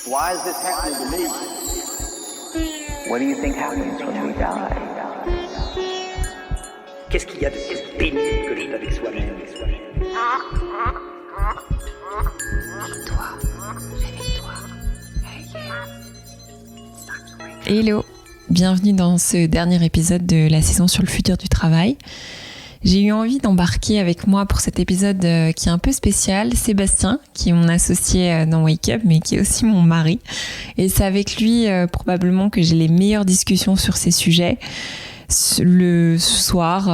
Why is this happening to me? What do you think happens when we die? Qu'est-ce qu'il y a de plus pénible que d'être avec soi-même? Réveille-toi. Hello, bienvenue dans ce dernier épisode de la saison sur le futur du travail. J'ai eu envie d'embarquer avec moi pour cet épisode qui est un peu spécial, Sébastien, qui est mon associé dans Wake Up, mais qui est aussi mon mari. Et c'est avec lui probablement que j'ai les meilleures discussions sur ces sujets. Le soir,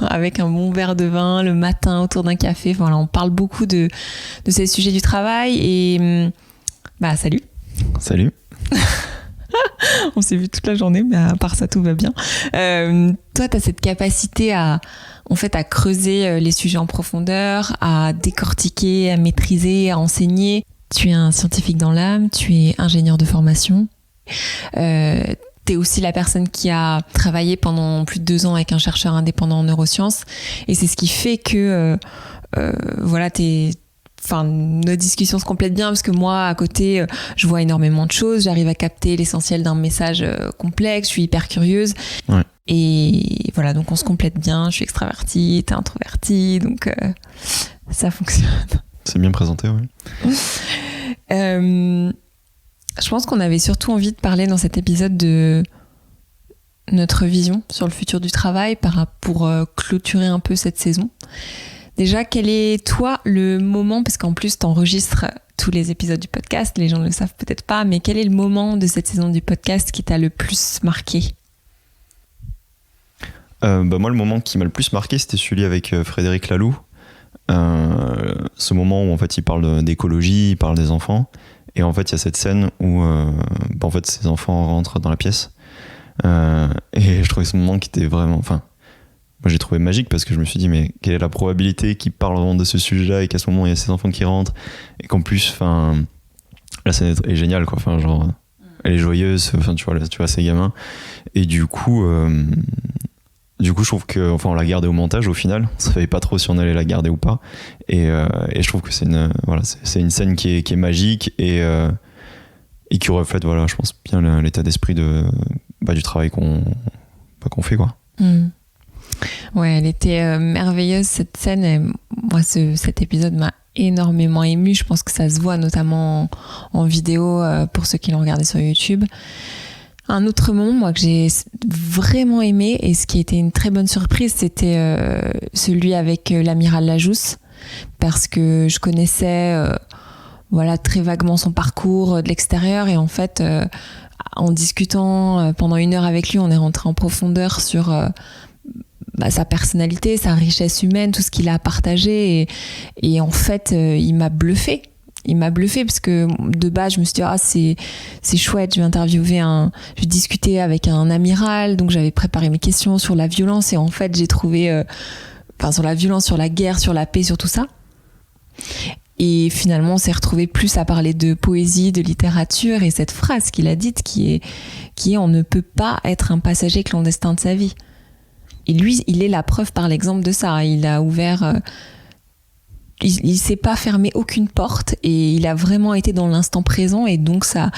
avec un bon verre de vin, le matin autour d'un café. Voilà, on parle beaucoup de ces sujets du travail. Et salut. Salut. On s'est vu toute la journée, mais à part ça, tout va bien. Toi, tu as cette capacité à creuser les sujets en profondeur, à décortiquer, à maîtriser, à enseigner. Tu es un scientifique dans l'âme, tu es ingénieur de formation. Tu es aussi la personne qui a travaillé pendant plus de 2 ans avec un chercheur indépendant en neurosciences. Et c'est ce qui fait que nos discussions se complètent bien parce que moi, à côté, je vois énormément de choses. J'arrive à capter l'essentiel d'un message complexe. Je suis hyper curieuse. Ouais. Et voilà, donc on se complète bien. Je suis extravertie, t'es introvertie. Donc, ça fonctionne. C'est bien présenté, oui. Je pense qu'on avait surtout envie de parler dans cet épisode de notre vision sur le futur du travail pour clôturer un peu cette saison. Déjà, quel est, toi, le moment, parce qu'en plus, tu enregistres tous les épisodes du podcast, les gens ne le savent peut-être pas, mais quel est le moment de cette saison du podcast qui t'a le plus marqué ? Moi, le moment qui m'a le plus marqué, c'était celui avec Frédéric Laloux. Ce moment où, en fait, il parle d'écologie, il parle des enfants. Et en fait, il y a cette scène où ces enfants rentrent dans la pièce. Et je trouvais ce moment qui était vraiment... Moi, j'ai trouvé magique parce que je me suis dit, mais quelle est la probabilité qu'ils parlent vraiment de ce sujet-là et qu'à ce moment, il y a ces enfants qui rentrent et qu'en plus, la scène est géniale, quoi. Elle est joyeuse, tu vois ces gamins. Et du coup, je trouve que, on l'a gardé au montage au final. On savait pas trop si on allait la garder ou pas. Et je trouve que c'est une scène qui est magique et qui reflète, je pense, bien l'état d'esprit du travail qu'on fait, quoi. Ouais, elle était merveilleuse cette scène. Et moi, cet épisode m'a énormément émue. Je pense que ça se voit notamment en vidéo pour ceux qui l'ont regardé sur YouTube. Un autre moment, moi, que j'ai vraiment aimé et ce qui a été une très bonne surprise, c'était celui avec l'amiral Lajousse, parce que je connaissais très vaguement son parcours de l'extérieur et en fait, en discutant pendant 1 heure avec lui, on est rentré en profondeur sur sa personnalité, sa richesse humaine, tout ce qu'il a à partager et en fait il m'a bluffé parce que de base je me suis dit c'est chouette, je vais discuter avec un amiral, donc j'avais préparé mes questions sur la violence et en fait j'ai trouvé sur la violence, sur la guerre, sur la paix, sur tout ça. Et finalement, on s'est retrouvé plus à parler de poésie, de littérature et cette phrase qu'il a dite qui est on ne peut pas être un passager clandestin de sa vie. Et lui, il est la preuve par l'exemple de ça. Il a ouvert... il s'est pas fermé aucune porte et il a vraiment été dans l'instant présent et donc ça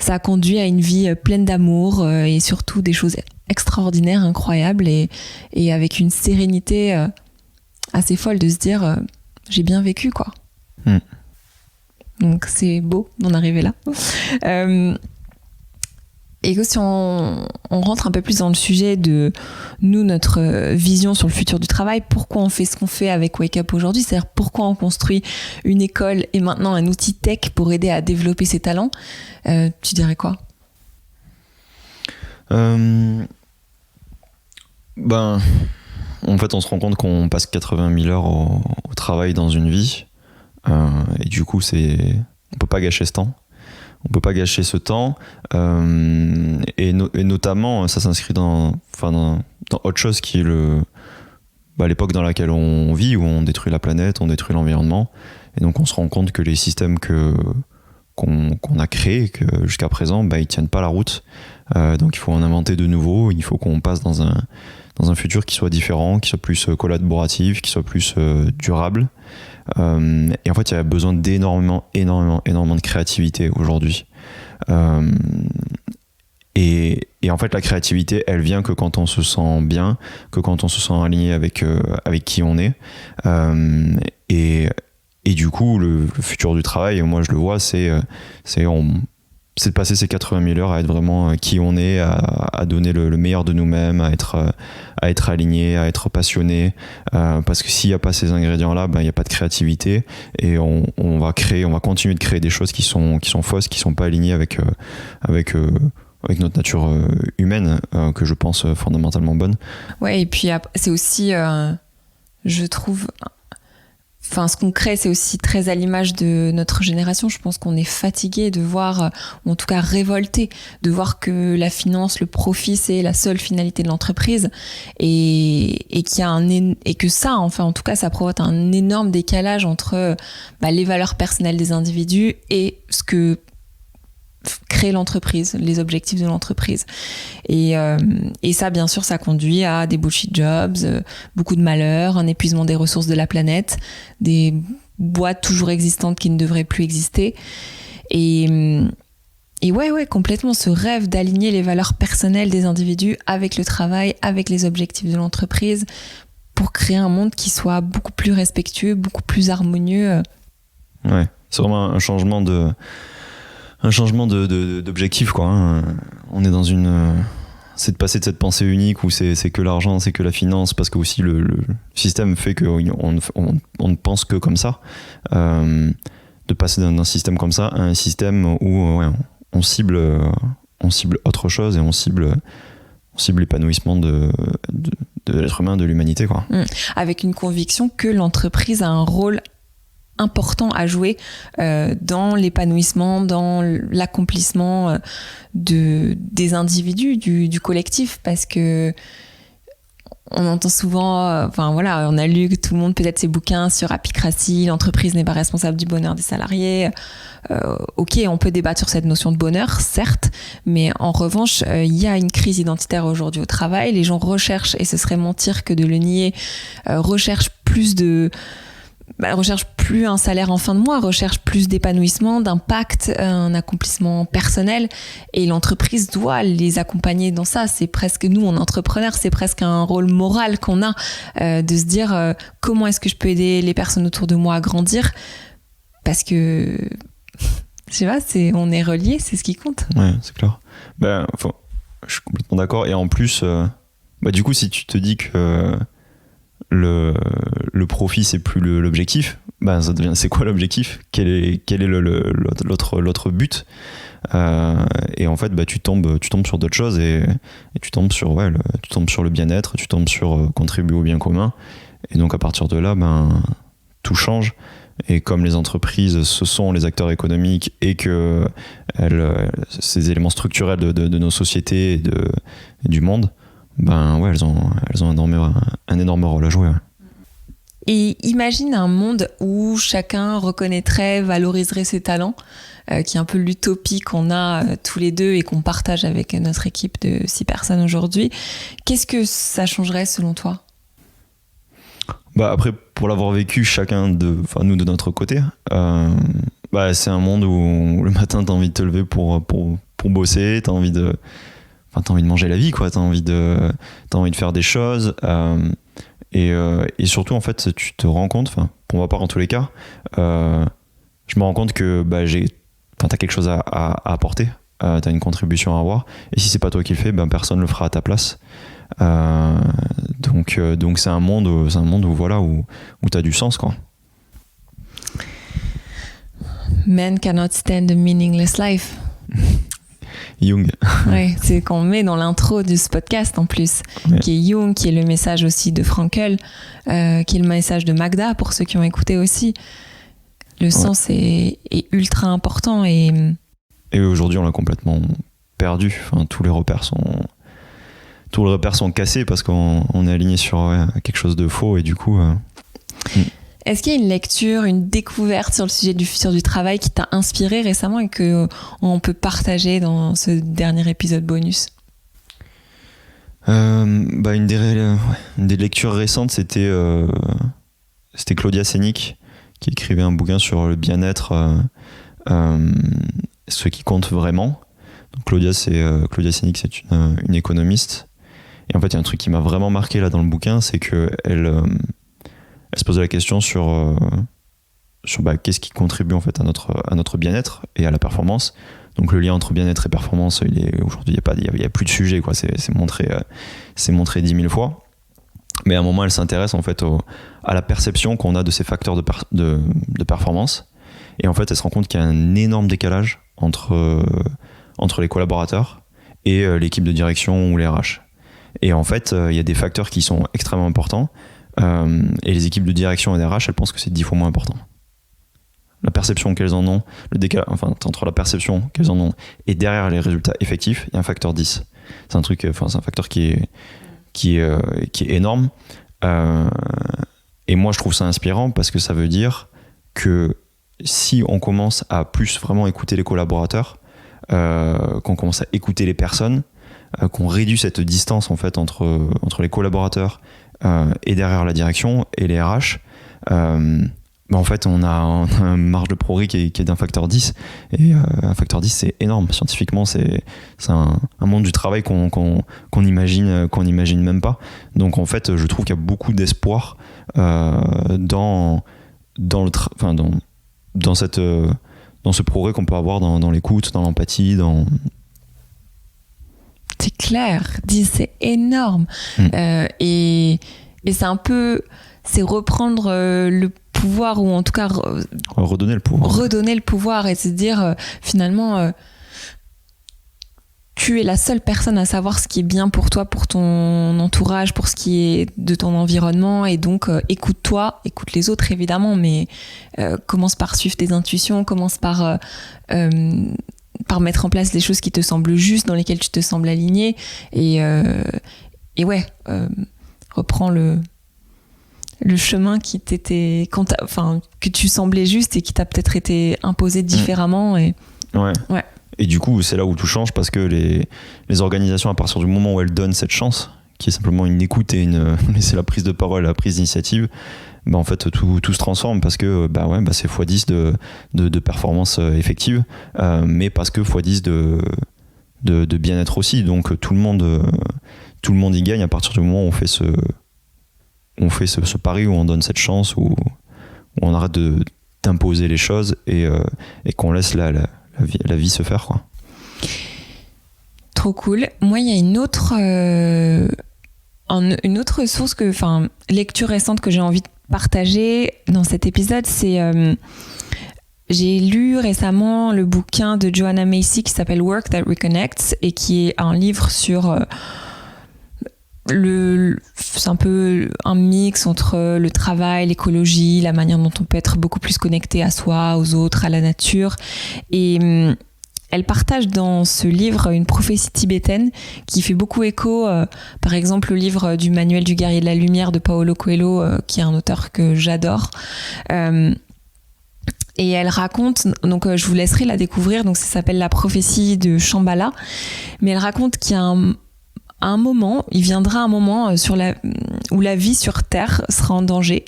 a conduit à une vie pleine d'amour et surtout des choses extraordinaires, incroyables et avec une sérénité assez folle de se dire j'ai bien vécu, quoi. Donc c'est beau d'en arriver là. Et si on rentre un peu plus dans le sujet de nous, notre vision sur le futur du travail, pourquoi on fait ce qu'on fait avec Wake Up aujourd'hui, c'est-à-dire pourquoi on construit une école et maintenant un outil tech pour aider à développer ses talents, tu dirais quoi ? En fait, on se rend compte qu'on passe 80 000 heures au travail dans une vie. Et du coup, on peut pas gâcher ce temps. On peut pas gâcher ce temps. Et notamment, ça s'inscrit dans autre chose qui est l'époque dans laquelle on vit, où on détruit la planète, on détruit l'environnement. Et donc, on se rend compte que les systèmes qu'on a créés, que jusqu'à présent, ils tiennent pas la route. Donc il faut en inventer de nouveaux. Il faut qu'on passe dans un futur qui soit différent, qui soit plus collaboratif, qui soit plus durable. Et en fait, il y a besoin énormément de créativité aujourd'hui. Et en fait, la créativité, elle vient que quand on se sent bien, que quand on se sent aligné avec qui on est. Et du coup, le futur du travail, moi je le vois, c'est de passer ces 80 000 heures à être vraiment qui on est, à donner le meilleur de nous-mêmes, à être aligné, à être passionné. Parce que s'il n'y a pas ces ingrédients-là, il n'y a pas de créativité et on va continuer de créer des choses qui sont fausses, qui ne sont pas alignées avec notre nature humaine, que je pense fondamentalement bonne. Ouais, et puis c'est aussi, je trouve... Enfin, ce qu'on crée, c'est aussi très à l'image de notre génération. Je pense qu'on est fatigué de voir, ou en tout cas révolté, de voir que la finance, le profit, c'est la seule finalité de l'entreprise et que ça, enfin, en tout cas, ça provoque un énorme décalage entre les valeurs personnelles des individus et ce que créer l'entreprise, les objectifs de l'entreprise. Et ça, bien sûr, ça conduit à des bullshit jobs, beaucoup de malheur, un épuisement des ressources de la planète, des boîtes toujours existantes qui ne devraient plus exister. Et ouais, complètement, ce rêve d'aligner les valeurs personnelles des individus avec le travail, avec les objectifs de l'entreprise, pour créer un monde qui soit beaucoup plus respectueux, beaucoup plus harmonieux. Ouais, c'est vraiment un changement d'objectif, quoi. Hein. On est dans c'est de passer de cette pensée unique où c'est que l'argent, c'est que la finance, parce que aussi le système fait qu'on ne pense que comme ça. De passer d'un système comme ça à un système où on cible autre chose et on cible l'épanouissement de l'être humain, de l'humanité, quoi. Avec une conviction que l'entreprise a un rôle important à jouer dans l'épanouissement, dans l'accomplissement des individus, du collectif, parce que on entend souvent, on a lu que tout le monde peut-être ses bouquins sur Apicratie, l'entreprise n'est pas responsable du bonheur des salariés. Ok, on peut débattre sur cette notion de bonheur, certes, mais en revanche, il y a une crise identitaire aujourd'hui au travail. Les gens recherchent, et ce serait mentir que de le nier, recherchent plus un salaire en fin de mois, recherche plus d'épanouissement, d'impact, un accomplissement personnel, et l'entreprise doit les accompagner dans ça. C'est presque, nous, en entrepreneur, c'est presque un rôle moral qu'on a, de se dire comment est-ce que je peux aider les personnes autour de moi à grandir, parce que je sais pas, on est reliés, c'est ce qui compte. Ouais, c'est clair. Je suis complètement d'accord, et en plus, du coup, si tu te dis que le profit c'est plus l'objectif, ça devient, c'est quoi l'objectif, quel est l'autre but, et en fait tu tombes sur d'autres choses, et tu tombes sur le bien-être, tu tombes sur contribuer au bien commun, et donc à partir de là tout change. Et comme les entreprises, ce sont les acteurs économiques, et que ces éléments structurels de nos sociétés et du monde, elles ont un énorme rôle à jouer. Ouais. Et imagine un monde où chacun reconnaîtrait, valoriserait ses talents, qui est un peu l'utopie qu'on a tous les deux et qu'on partage avec notre équipe de 6 personnes aujourd'hui. Qu'est-ce que ça changerait selon toi ? Après, pour l'avoir vécu nous de notre côté, c'est un monde où le matin t'as envie de te lever pour bosser, t'as envie de manger la vie, quoi. T'as envie de faire des choses, et surtout, en fait, tu te rends compte, pour ma part en tous les cas, je me rends compte que t'as quelque chose à apporter, t'as une contribution à avoir, et si c'est pas toi qui le fais, personne le fera à ta place. Donc c'est un monde où t'as du sens, quoi. Men cannot stand a meaningless life. Jung. Ouais, c'est qu'on met dans l'intro de ce podcast en plus, ouais. Qui est Jung, qui est le message aussi de Frankl, qui est le message de Magda pour ceux qui ont écouté aussi. Le sens est ultra important, et aujourd'hui on l'a complètement perdu. Tous les repères sont cassés parce qu'on est aligné sur quelque chose de faux, et du coup. Est-ce qu'il y a une lecture, une découverte sur le sujet du futur du travail qui t'a inspiré récemment et que on peut partager dans ce dernier épisode bonus? Une des lectures récentes, c'était Claudia Sénic qui écrivait un bouquin sur le bien-être, ce qui compte vraiment. Donc Claudia Sénic, c'est une économiste. Et en fait, il y a un truc qui m'a vraiment marqué là dans le bouquin, c'est que elle se posait la question sur qu'est-ce qui contribue en fait à notre bien-être et à la performance. Donc le lien entre bien-être et performance, aujourd'hui il y a plus de sujet, quoi. C'est montré 10 000 fois. Mais à un moment, elle s'intéresse en fait à la perception qu'on a de ces facteurs de performance. Et en fait, elle se rend compte qu'il y a un énorme décalage entre les collaborateurs et l'équipe de direction ou les RH. Et en fait, il y a des facteurs qui sont extrêmement importants. Et les équipes de direction et des RH, elles pensent que c'est 10 fois moins important. La perception qu'elles en ont, le décalage entre la perception qu'elles en ont et derrière les résultats effectifs, il y a un facteur 10. C'est un facteur qui est énorme. Et moi, je trouve ça inspirant parce que ça veut dire que si on commence à plus vraiment écouter les collaborateurs, qu'on commence à écouter les personnes, qu'on réduit cette distance en fait entre les collaborateurs et derrière la direction et les RH, en fait on a une marge de progrès qui est d'un facteur 10, et un facteur 10 c'est énorme. Scientifiquement c'est un monde du travail qu'on imagine même pas. Donc en fait je trouve qu'il y a beaucoup d'espoir dans ce progrès qu'on peut avoir dans l'écoute, dans l'empathie, C'est clair, c'est énorme. Et c'est un peu, c'est reprendre le pouvoir, ou en tout cas redonner le pouvoir. Redonner le pouvoir et se dire finalement tu es la seule personne à savoir ce qui est bien pour toi, pour ton entourage, pour ce qui est de ton environnement, et donc écoute-toi, écoute les autres évidemment, mais commence par suivre tes intuitions, commence par mettre en place les choses qui te semblent justes, dans lesquelles tu te sembles aligné, et reprends le chemin que tu semblais juste et qui t'a peut-être été imposé différemment. Et du coup c'est là où tout change, parce que les organisations, à partir du moment où elles donnent cette chance, qui est simplement une écoute et laisser la prise de parole, la prise d'initiative, en fait tout se transforme, parce que c'est x10 de performance effective, mais parce que x10 de bien-être aussi. Donc tout le monde y gagne à partir du moment où on fait ce pari, où on donne cette chance, où on arrête d'imposer les choses et qu'on laisse la vie se faire, quoi. Trop cool. Moi, il y a une autre source lecture récente que j'ai envie de partager dans cet épisode, c'est j'ai lu récemment le bouquin de Joanna Macy qui s'appelle Work That Reconnects, et qui est un livre sur c'est un peu un mix entre le travail, l'écologie, la manière dont on peut être beaucoup plus connecté à soi, aux autres, à la nature. Et elle partage dans ce livre une prophétie tibétaine qui fait beaucoup écho, par exemple, au livre du Manuel du guerrier de la lumière de Paulo Coelho, qui est un auteur que j'adore. Et elle raconte, donc je vous laisserai la découvrir, donc ça s'appelle La prophétie de Shambhala, mais elle raconte qu'il y a il viendra un moment où la vie sur Terre sera en danger,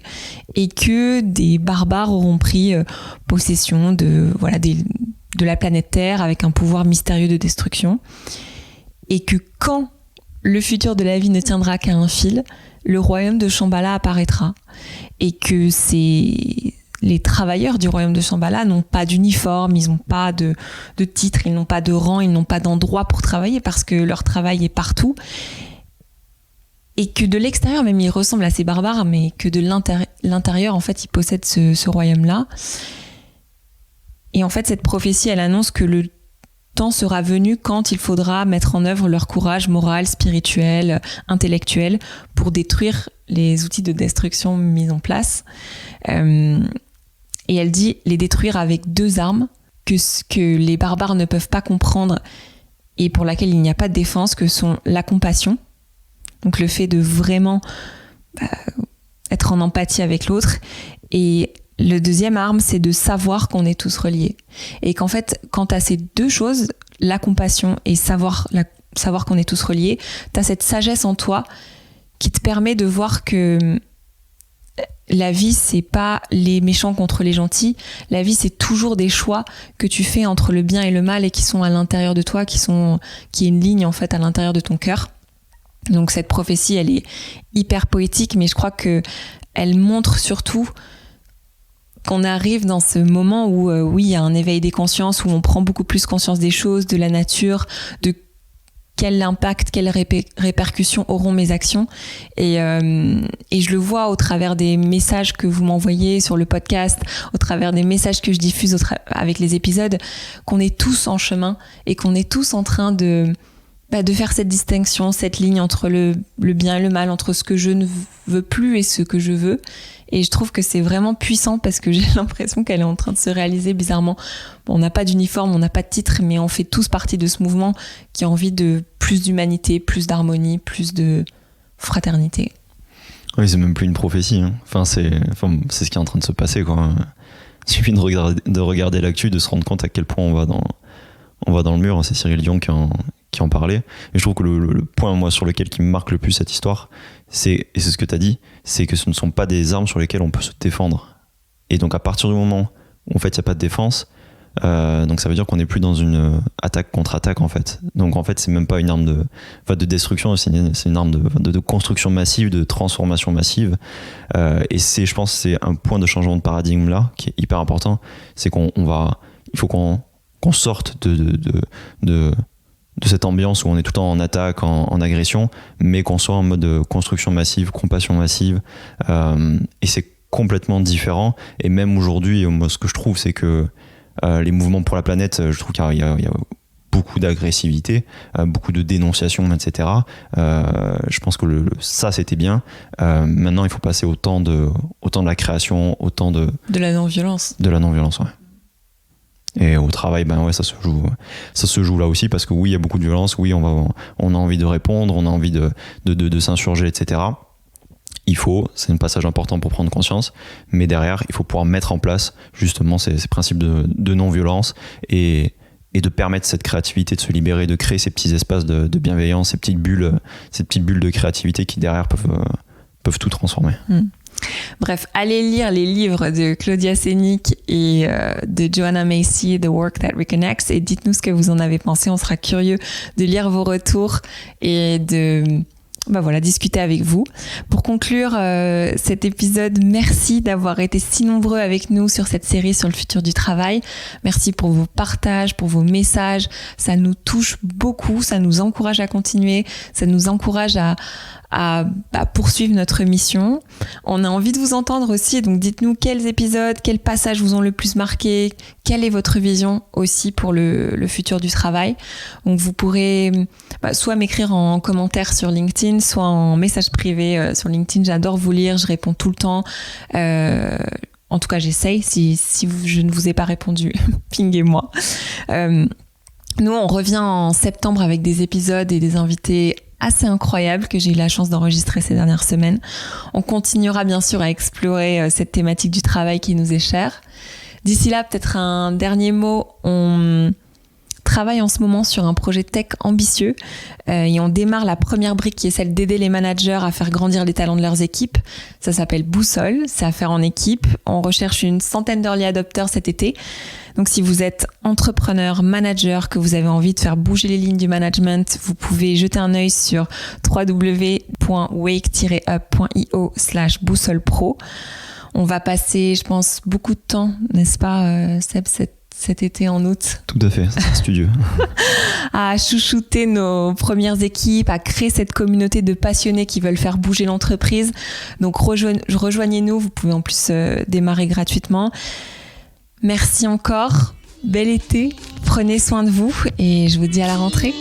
et que des barbares auront pris possession de la planète Terre avec un pouvoir mystérieux de destruction, et que quand le futur de la vie ne tiendra qu'à un fil, le royaume de Shambhala apparaîtra, et que les travailleurs du royaume de Shambhala n'ont pas d'uniforme, ils n'ont pas de titre, ils n'ont pas de rang, ils n'ont pas d'endroit pour travailler, parce que leur travail est partout. Et que de l'extérieur, même, ils ressemblent à ces barbares, mais que de l'intérieur, en fait, ils possèdent ce royaume-là. Et en fait, cette prophétie, elle annonce que le temps sera venu quand il faudra mettre en œuvre leur courage moral, spirituel, intellectuel, pour détruire les outils de destruction mis en place. Et elle dit les détruire avec 2 armes que les barbares ne peuvent pas comprendre et pour laquelle il n'y a pas de défense, que sont la compassion, donc le fait de vraiment être en empathie avec l'autre. Et le deuxième arme, c'est de savoir qu'on est tous reliés. Et qu'en fait, quand tu as ces deux choses, la compassion et savoir qu'on est tous reliés, tu as cette sagesse en toi qui te permet de voir que la vie, c'est pas les méchants contre les gentils. La vie, c'est toujours des choix que tu fais entre le bien et le mal et qui sont à l'intérieur de toi, qui est une ligne en fait à l'intérieur de ton cœur. Donc cette prophétie, elle est hyper poétique, mais je crois que elle montre surtout qu'on arrive dans ce moment où oui, il y a un éveil des consciences, où on prend beaucoup plus conscience des choses, de la nature, de quel impact, quelles répercussions auront mes actions. Et je le vois au travers des messages que vous m'envoyez sur le podcast, au travers des messages que je diffuse avec les épisodes, qu'on est tous en chemin et qu'on est tous en train de faire cette distinction, cette ligne entre le bien et le mal, entre ce que je ne veux plus et ce que je veux. Et je trouve que c'est vraiment puissant parce que j'ai l'impression qu'elle est en train de se réaliser bizarrement. Bon, on n'a pas d'uniforme, on n'a pas de titre, mais on fait tous partie de ce mouvement qui a envie de plus d'humanité, plus d'harmonie, plus de fraternité. Oui, c'est même plus une prophétie. Hein. Enfin, c'est ce qui est en train de se passer, quoi. Il suffit de regarder l'actu, de se rendre compte à quel point on va dans le mur. C'est Cyril Dion qui en parlait. Et je trouve que le point, moi, sur lequel qui me marque le plus cette histoire, et c'est ce que tu as dit, c'est que ce ne sont pas des armes sur lesquelles on peut se défendre. Et donc à partir du moment où en fait il n'y a pas de défense, donc ça veut dire qu'on n'est plus dans une attaque contre attaque en fait. Donc en fait c'est même pas une arme de destruction, c'est une arme de construction massive, de transformation massive. Et je pense que c'est un point de changement de paradigme là qui est hyper important, c'est il faut qu'on sorte de cette ambiance où on est tout le temps en attaque, en agression, mais qu'on soit en mode construction massive, compassion massive, et c'est complètement différent. Et même aujourd'hui, moi, ce que je trouve, c'est que les mouvements pour la planète, je trouve qu'il y a beaucoup d'agressivité, beaucoup de dénonciation, etc. Je pense que ça, c'était bien. Maintenant, il faut passer au temps de la création, de la non-violence. De la non-violence, ouais. Et au travail, ça se joue là aussi parce que oui, il y a beaucoup de violence, oui, on a envie de répondre, on a envie de s'insurger, etc. C'est un passage important pour prendre conscience, mais derrière, il faut pouvoir mettre en place justement ces principes de non-violence et de permettre cette créativité de se libérer, de créer ces petits espaces de bienveillance, ces petites bulles de créativité qui derrière peuvent tout transformer. Bref, allez lire les livres de Claudia Sénic et de Joanna Macy, The Work That Reconnects, et dites-nous ce que vous en avez pensé. On sera curieux de lire vos retours et de discuter avec vous. Pour conclure cet épisode, merci d'avoir été si nombreux avec nous sur cette série sur le futur du travail. Merci pour vos partages, pour vos messages. Ça nous touche beaucoup, ça nous encourage à continuer, ça nous encourage à poursuivre notre mission. On a envie de vous entendre aussi, donc dites-nous quels épisodes, quels passages vous ont le plus marqué, quelle est votre vision aussi pour le futur du travail. Donc vous pourrez soit m'écrire en commentaire sur LinkedIn, soit en message privé sur LinkedIn. J'adore vous lire, je réponds tout le temps. En tout cas, j'essaye. Si je ne vous ai pas répondu, pinguez-moi. Nous, on revient en septembre avec des épisodes et des invités assez incroyables que j'ai eu la chance d'enregistrer ces dernières semaines. On continuera bien sûr à explorer cette thématique du travail qui nous est chère. D'ici là, peut-être un dernier mot. On travaille en ce moment sur un projet tech ambitieux et on démarre la première brique qui est celle d'aider les managers à faire grandir les talents de leurs équipes. Ça s'appelle Boussole, c'est à faire en équipe. On recherche une centaine d'early adopters cet été. Donc si vous êtes entrepreneur, manager, que vous avez envie de faire bouger les lignes du management, vous pouvez jeter un œil sur www.wake-up.io/boussolepro. On va passer, je pense, beaucoup de temps, n'est-ce pas, Seb, cet été en août. Tout à fait, c'est studieux. À chouchouter nos premières équipes, à créer cette communauté de passionnés qui veulent faire bouger l'entreprise. Donc rejoignez-nous, vous pouvez en plus démarrer gratuitement. Merci encore, bel été, prenez soin de vous et je vous dis à la rentrée.